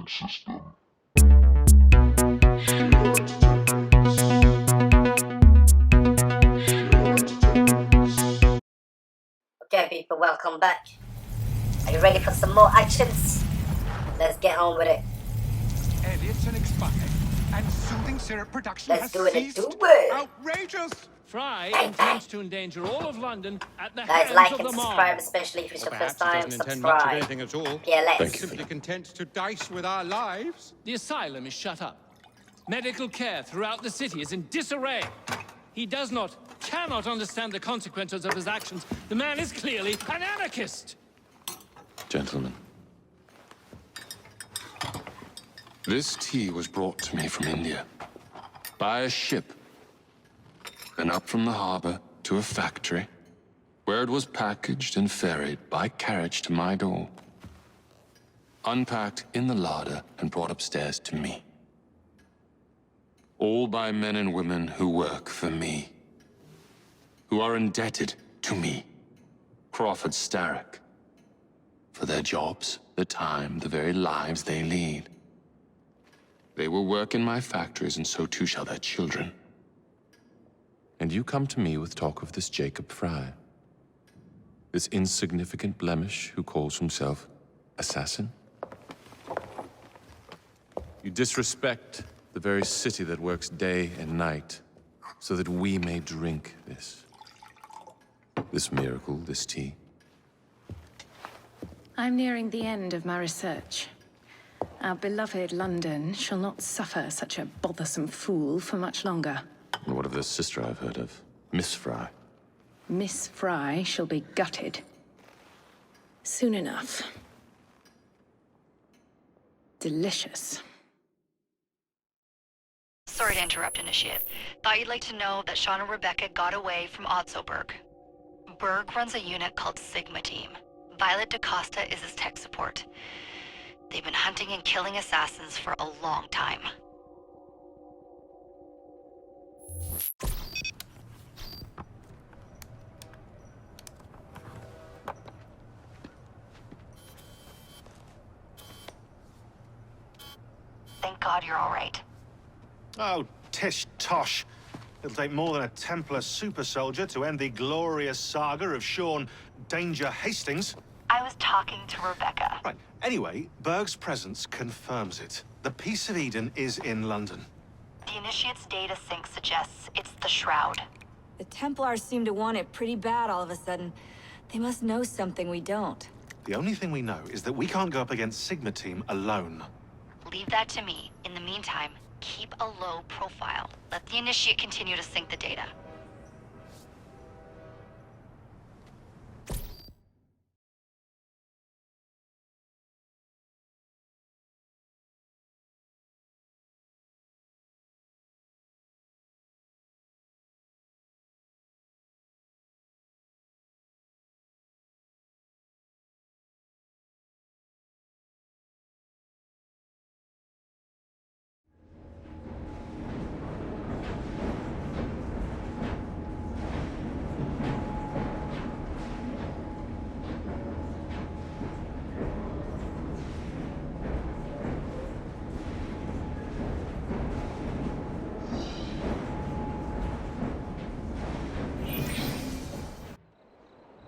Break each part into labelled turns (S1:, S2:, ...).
S1: GamingSystem.
S2: Okay, people, welcome back. Are you ready for some more actions? Let's get on with it.
S3: Elliot's an expired, and soothing syrup production
S2: Let's
S3: has
S2: do it.
S3: ceased.
S2: Do it.
S3: Outrageous!
S4: Fry
S2: Bang,
S4: intends to endanger all of London at the
S2: Guys,
S4: hands
S2: like
S4: of
S2: and
S4: the
S2: subscribe,
S4: mob.
S2: especially if it's your
S3: Perhaps
S2: first
S3: he
S2: time.
S3: doesn't intend much of
S2: Subscribe.
S3: anything at all.
S2: Yeah, let's.
S1: Thank you.
S3: Simply content to dice with our lives.
S4: The asylum is shut up. Medical care throughout the city is in disarray. He cannot understand the consequences of his actions. The man is clearly an anarchist.
S5: Gentlemen, this tea was brought to me from India by a ship, then up from the harbor to a factory, where it was packaged and ferried by carriage to my door, unpacked in the larder and brought upstairs to me. All by men and women who work for me, who are indebted to me, Crawford Starrick, for their jobs, the time, the very lives they lead. They will work in my factories, and so too shall their children. And you come to me with talk of this Jacob Fry, this insignificant blemish who calls himself assassin? You disrespect the very city that works day and night so that we may drink this miracle, this tea.
S6: I'm nearing the end of my research. Our beloved London shall not suffer such a bothersome fool for much longer.
S5: And what of this sister I've heard of, Miss Fry?
S6: Miss Fry shall be gutted. Soon enough. Delicious.
S7: Sorry to interrupt, Initiate. Thought you'd like to know that Sean and Rebecca got away from Otzoberg. Berg runs a unit called Sigma Team. Violet DaCosta is his tech support. They've been hunting and killing assassins for a long time. Thank God you're all right.
S8: Oh, tish tosh. It'll take more than a Templar super soldier to end the glorious saga of Sean Danger Hastings.
S7: I was talking to Rebecca.
S8: Right. Anyway, Berg's presence confirms it. The Peace of Eden is in London.
S7: The Initiate's data sync suggests it's the Shroud.
S9: The Templars seem to want it pretty bad all of a sudden. They must know something we don't.
S8: The only thing we know is that we can't go up against Sigma Team alone.
S7: Leave that to me. In the meantime, keep a low profile. Let the Initiate continue to sync the data.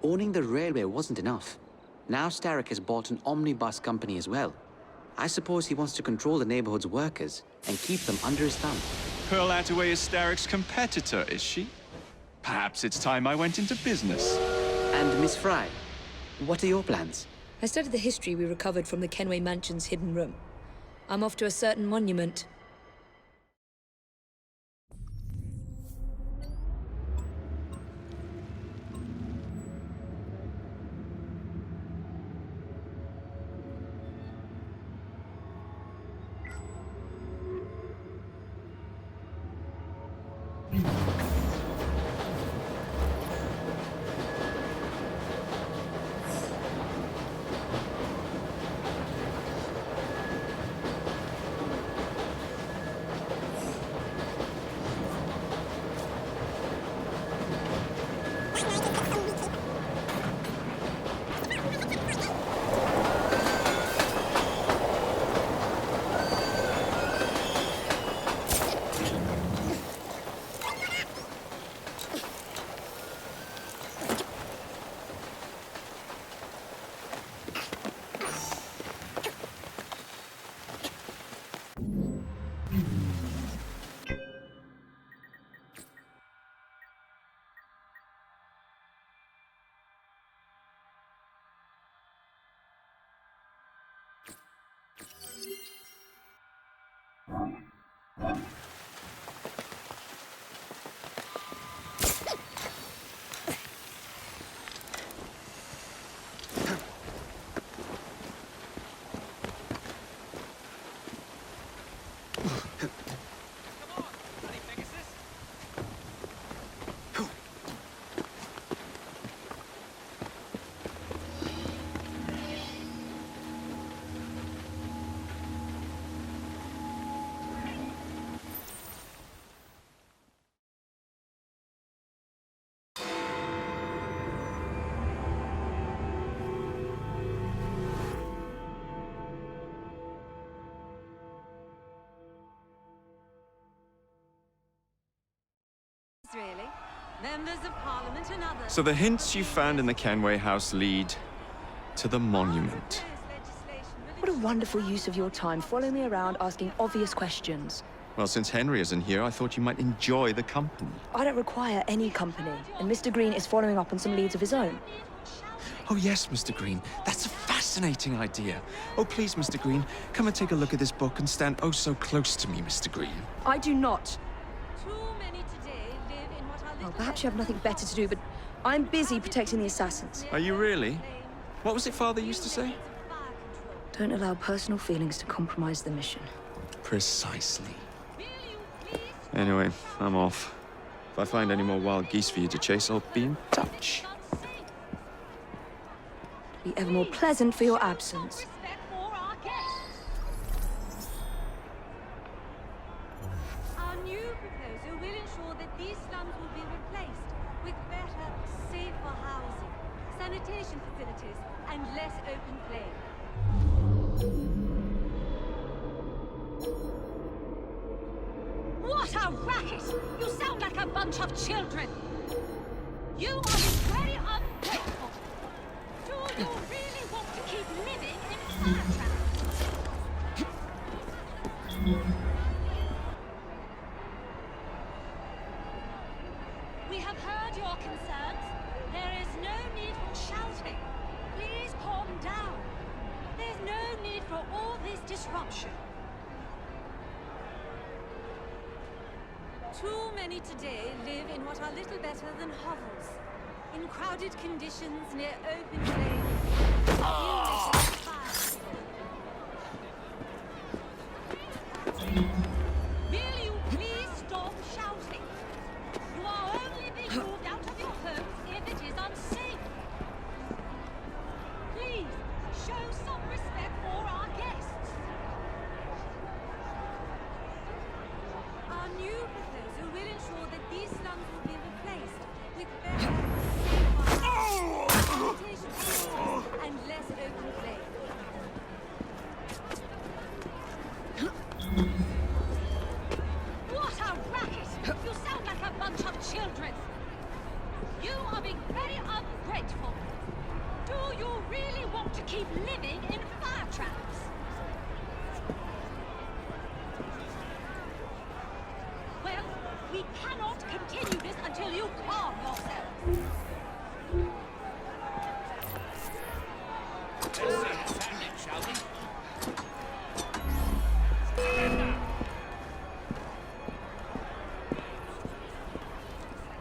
S10: Owning the railway wasn't enough. Now Starrick has bought an omnibus company as well. I suppose he wants to control the neighborhood's workers and keep them under his thumb.
S11: Pearl Attaway is Starrick's competitor, is she? Perhaps it's time I went into business.
S10: And Miss Fry, what are your plans?
S12: I studied the history we recovered from the Kenway Mansion's hidden room. I'm off to a certain monument.
S9: Members of Parliament and others.
S11: So the hints you found in the Kenway house lead to the monument.
S12: What a wonderful use of your time, following me around asking obvious questions.
S11: Well, since Henry isn't here, I thought you might enjoy the company.
S12: I don't require any company, and Mr. Green is following up on some leads of his own.
S11: Oh yes, Mr. Green. That's a fascinating idea. Oh please, Mr. Green, come and take a look at this book and stand oh so close to me, Mr. Green.
S12: I do not.
S9: Too many today live in what are
S12: Well, perhaps you have nothing better to do, but I'm busy protecting the assassins.
S11: Are you really? What was it Father used to say?
S12: Don't allow personal feelings to compromise the mission.
S11: Precisely. Anyway, I'm off. If I find any more wild geese for you to chase, I'll be in touch.
S12: Be ever more pleasant for your absence.
S9: Our new proposal will ensure that these slums will be replaced with better, safer housing, sanitation facilities, and less open flame. What a racket! You sound like a bunch of children! You are very ungrateful! Do you really want to keep living in fire traps? We have heard your concerns. There is no need for shouting. Please calm down. There's no need for all this disruption. Too many today live in what are little better than hovels. In crowded conditions near open flames. Will you please stop shouting? You are only being moved out of your homes if it is unsafe. Please, show some respect for our guests. Our new proposal will ensure that these slums will be replaced with better, safer sanitation facilities and less open flame. What a racket! You sound like a bunch of children! You are being very ungrateful. Do you really want to keep living in fire traps? Well, we cannot continue this until you calm yourselves.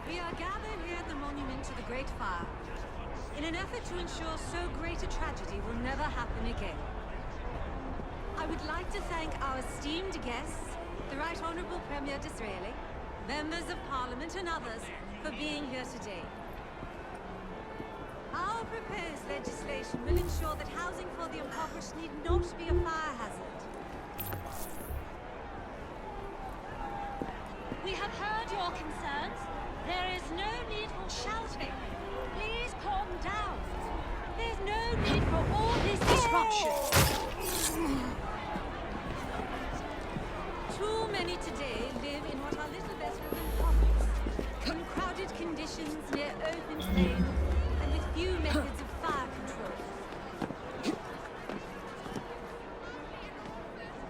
S9: We are gathered here at the monument to the Great Fire in an effort to ensure so great a tragedy will never happen again. I would like to thank our esteemed guests, the Right Honourable Premier Disraeli, members of Parliament and others for being here today. Our proposed legislation will ensure that housing for the impoverished need not be a fire hazard. We have heard your concerns. There is no need for shouting. Please calm down. There's no need for all this disruption. Too many today live in what are little better than hovels, in crowded conditions near open flame, and with few methods of fire control.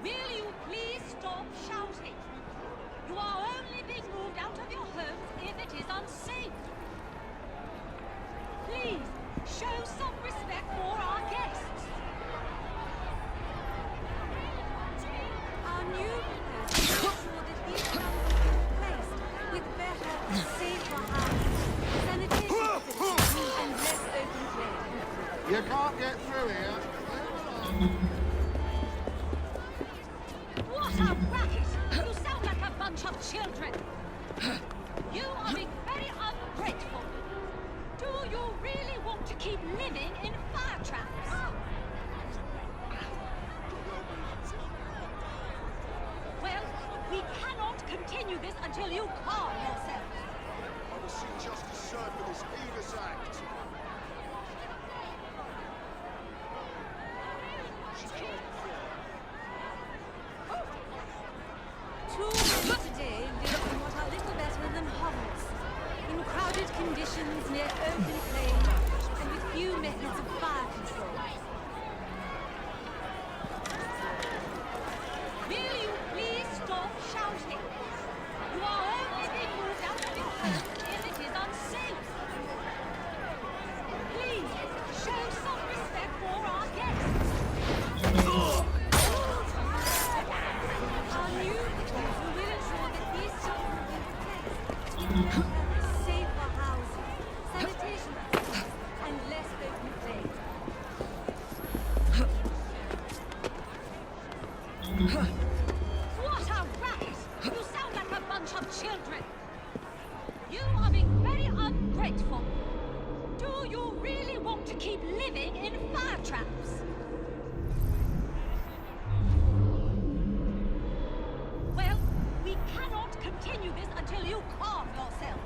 S9: Will you please stop shouting? You are only being moved out of your homes if it is unsafe. Please, show some respect for our guests. Our new proposal will ensure that these slums will be replaced with better, safer housing, sanitation facilities, and less open flame.
S1: You can't get through here.
S9: What a racket! You sound like a bunch of children! You are being very ungrateful. Do you really want to keep living in fire traps? Well, we cannot continue this until you calm yourself.
S1: I will see justice served for this heinous act.
S9: Too many today live in what are little better than hovels, in crowded conditions near open flame and with few methods of fire control. Will you please stop shouting? You are only being moved out of your home if it is unsafe. Please, show some respect for our guests. Our new proposal will ensure that these children will be placed. Safer housing, sanitation facilities, and less open flame. What a racket! You sound like a bunch of children! You are being very ungrateful. Do you really want to keep living in fire traps? Well, we cannot continue this until you calm yourselves.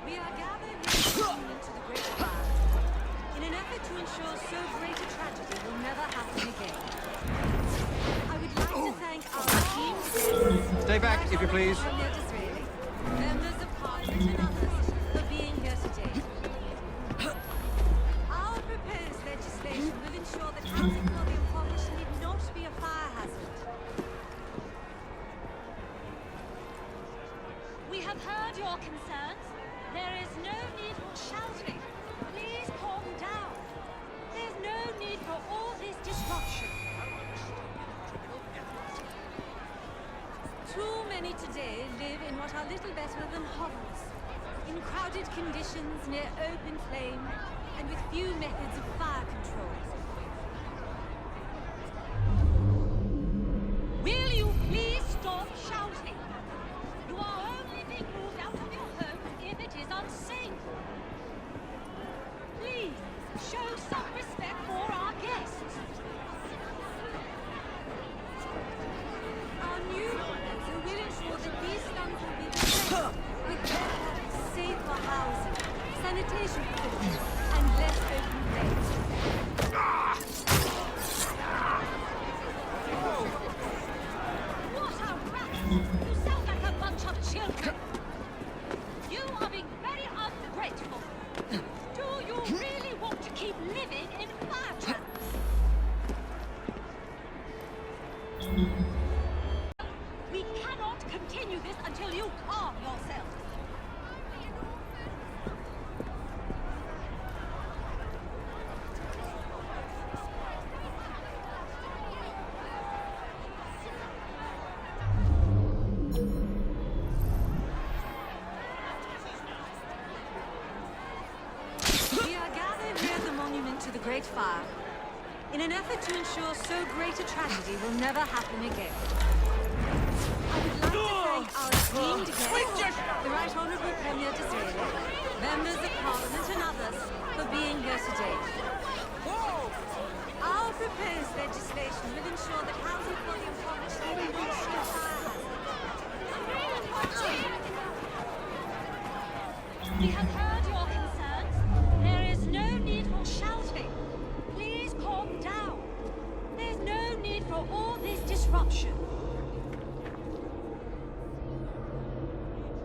S9: We are gathered here into the great fire in an effort to ensure so great a tragedy will never happen again. I would like to thank our team.
S3: Stay back, if you please.
S9: Members of Parliament and others for being here today. Our proposed legislation will ensure that housing for the impoverished need not be a fire hazard. We have heard your concerns. There is no need for shouting. Please calm down. There's no need for all this disruption. Too many today live in what are little better than hovels, in crowded conditions near open flame, and with few methods of fire control. Will you please stop shouting? You are only being moved out of your home if it is unsafe. Please, show some respect for our guests. Our new proposal will ensure that these slums will be replaced with better, safer housing, sanitation facilities, and less open flame. What a racket! You sound like a bunch of children. You are being very ungrateful. Do you really want to keep living in fire traps? We cannot continue this until you calm yourselves. We are gathered near the monument to the Great Fire in an effort to ensure so great a tragedy will never happen again. I would like to thank our esteemed guests, the Right Honourable Premier Disraeli, members of Parliament and others for being here today. Our proposed legislation will ensure that housing for the impoverished will be reached in fire hazard. We have heard your concerns. There is no need for shouting. Please calm down. There's no need for all this disruption.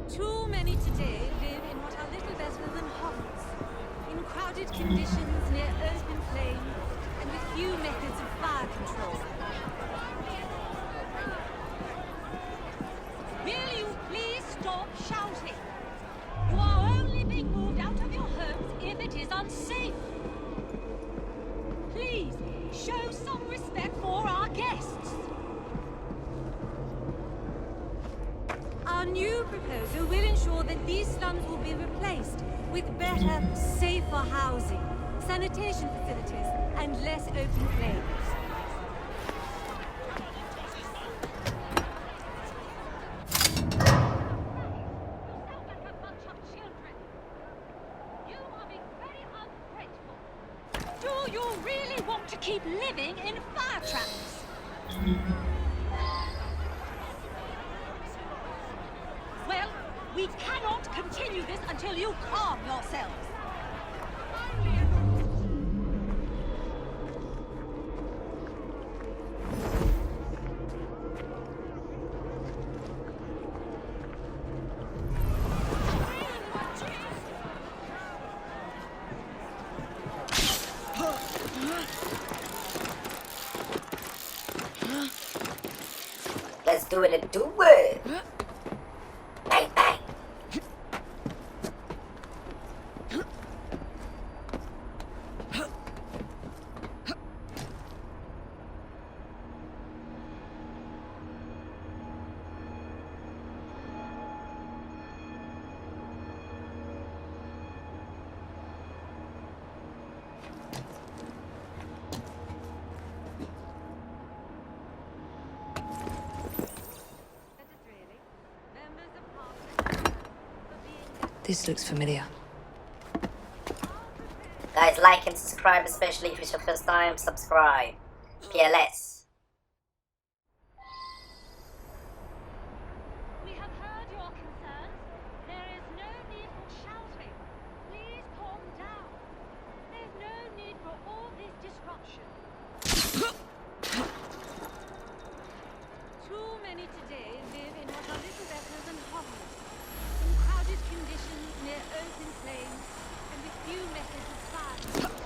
S9: Too many today live in what are little better than hovels, in crowded conditions near open flame, and with few methods of fire control. Will you please stop shouting? You are only being moved out of your homes if it is unsafe. Please, show some respect for our guests. Our new proposal will ensure that these slums will be replaced with better, safer housing, sanitation facilities, and less open flames. Do you really want to keep living in fire traps? Well, we cannot continue this until you calm yourselves.
S2: do it and do it. Bang, bang.
S12: This looks familiar.
S2: Guys, like and subscribe, especially if it's your first time. Subscribe. PLS.
S9: We have heard your concerns. There is no need for shouting. Please calm down. There's no need for all this disruption. Too many today live in what are little better than hovels. In crowded conditions near open flames and with few methods of fire.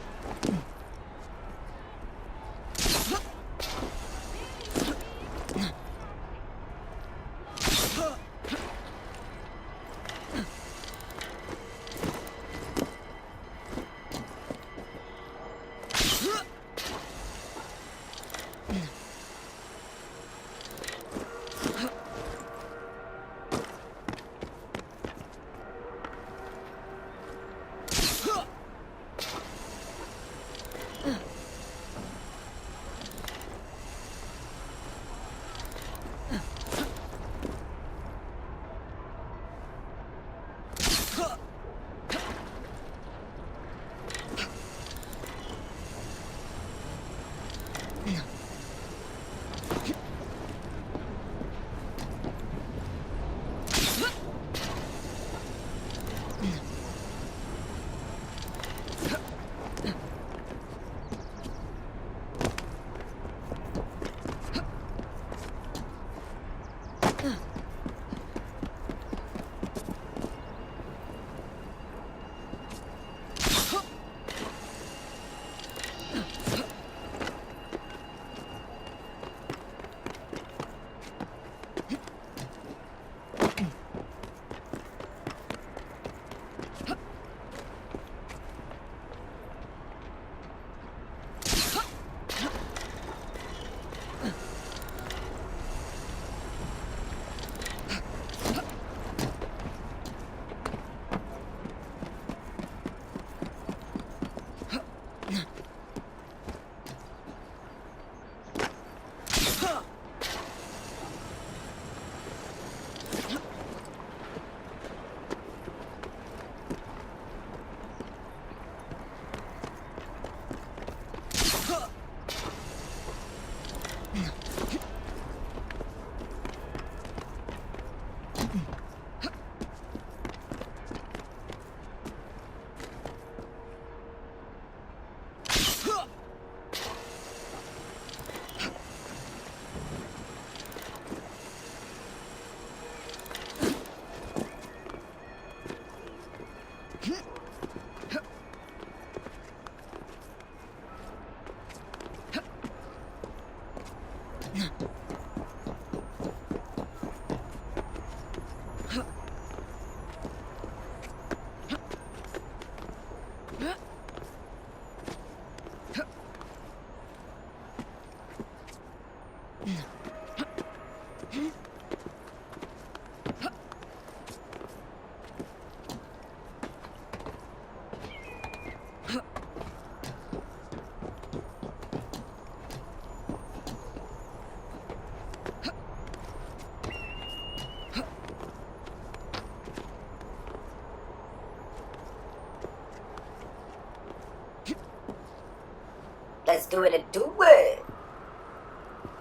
S2: Let's do it and do it.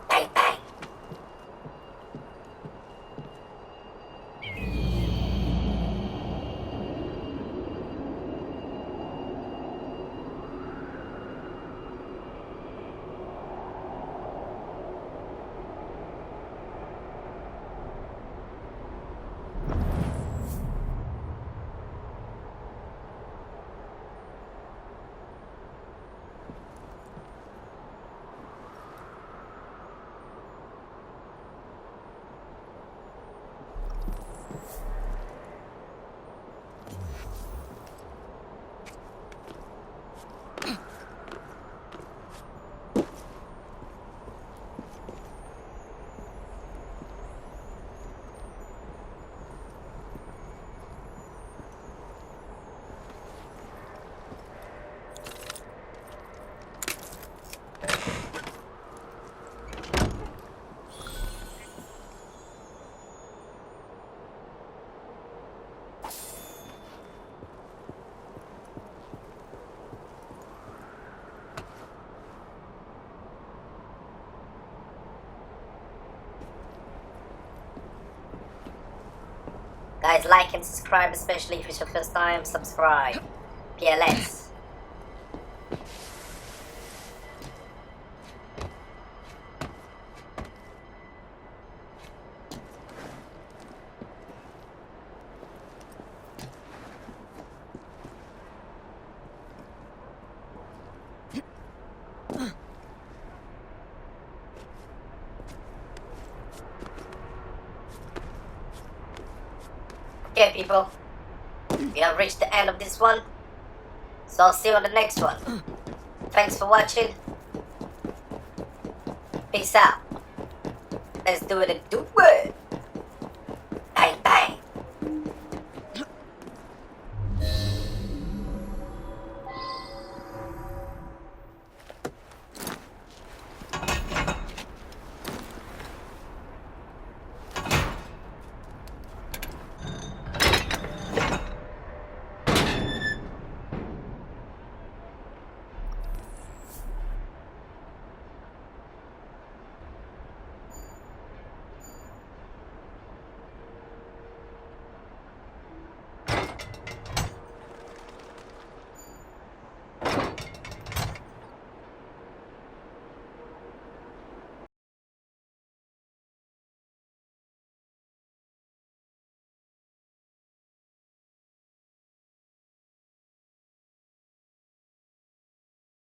S2: Bang, bang. Guys, like and subscribe, especially if it's your first time. Subscribe. PLS. Okay, people, we have reached the end of this one, so I'll see you on the next one. Thanks for watching. Peace out. Let's do it and do it.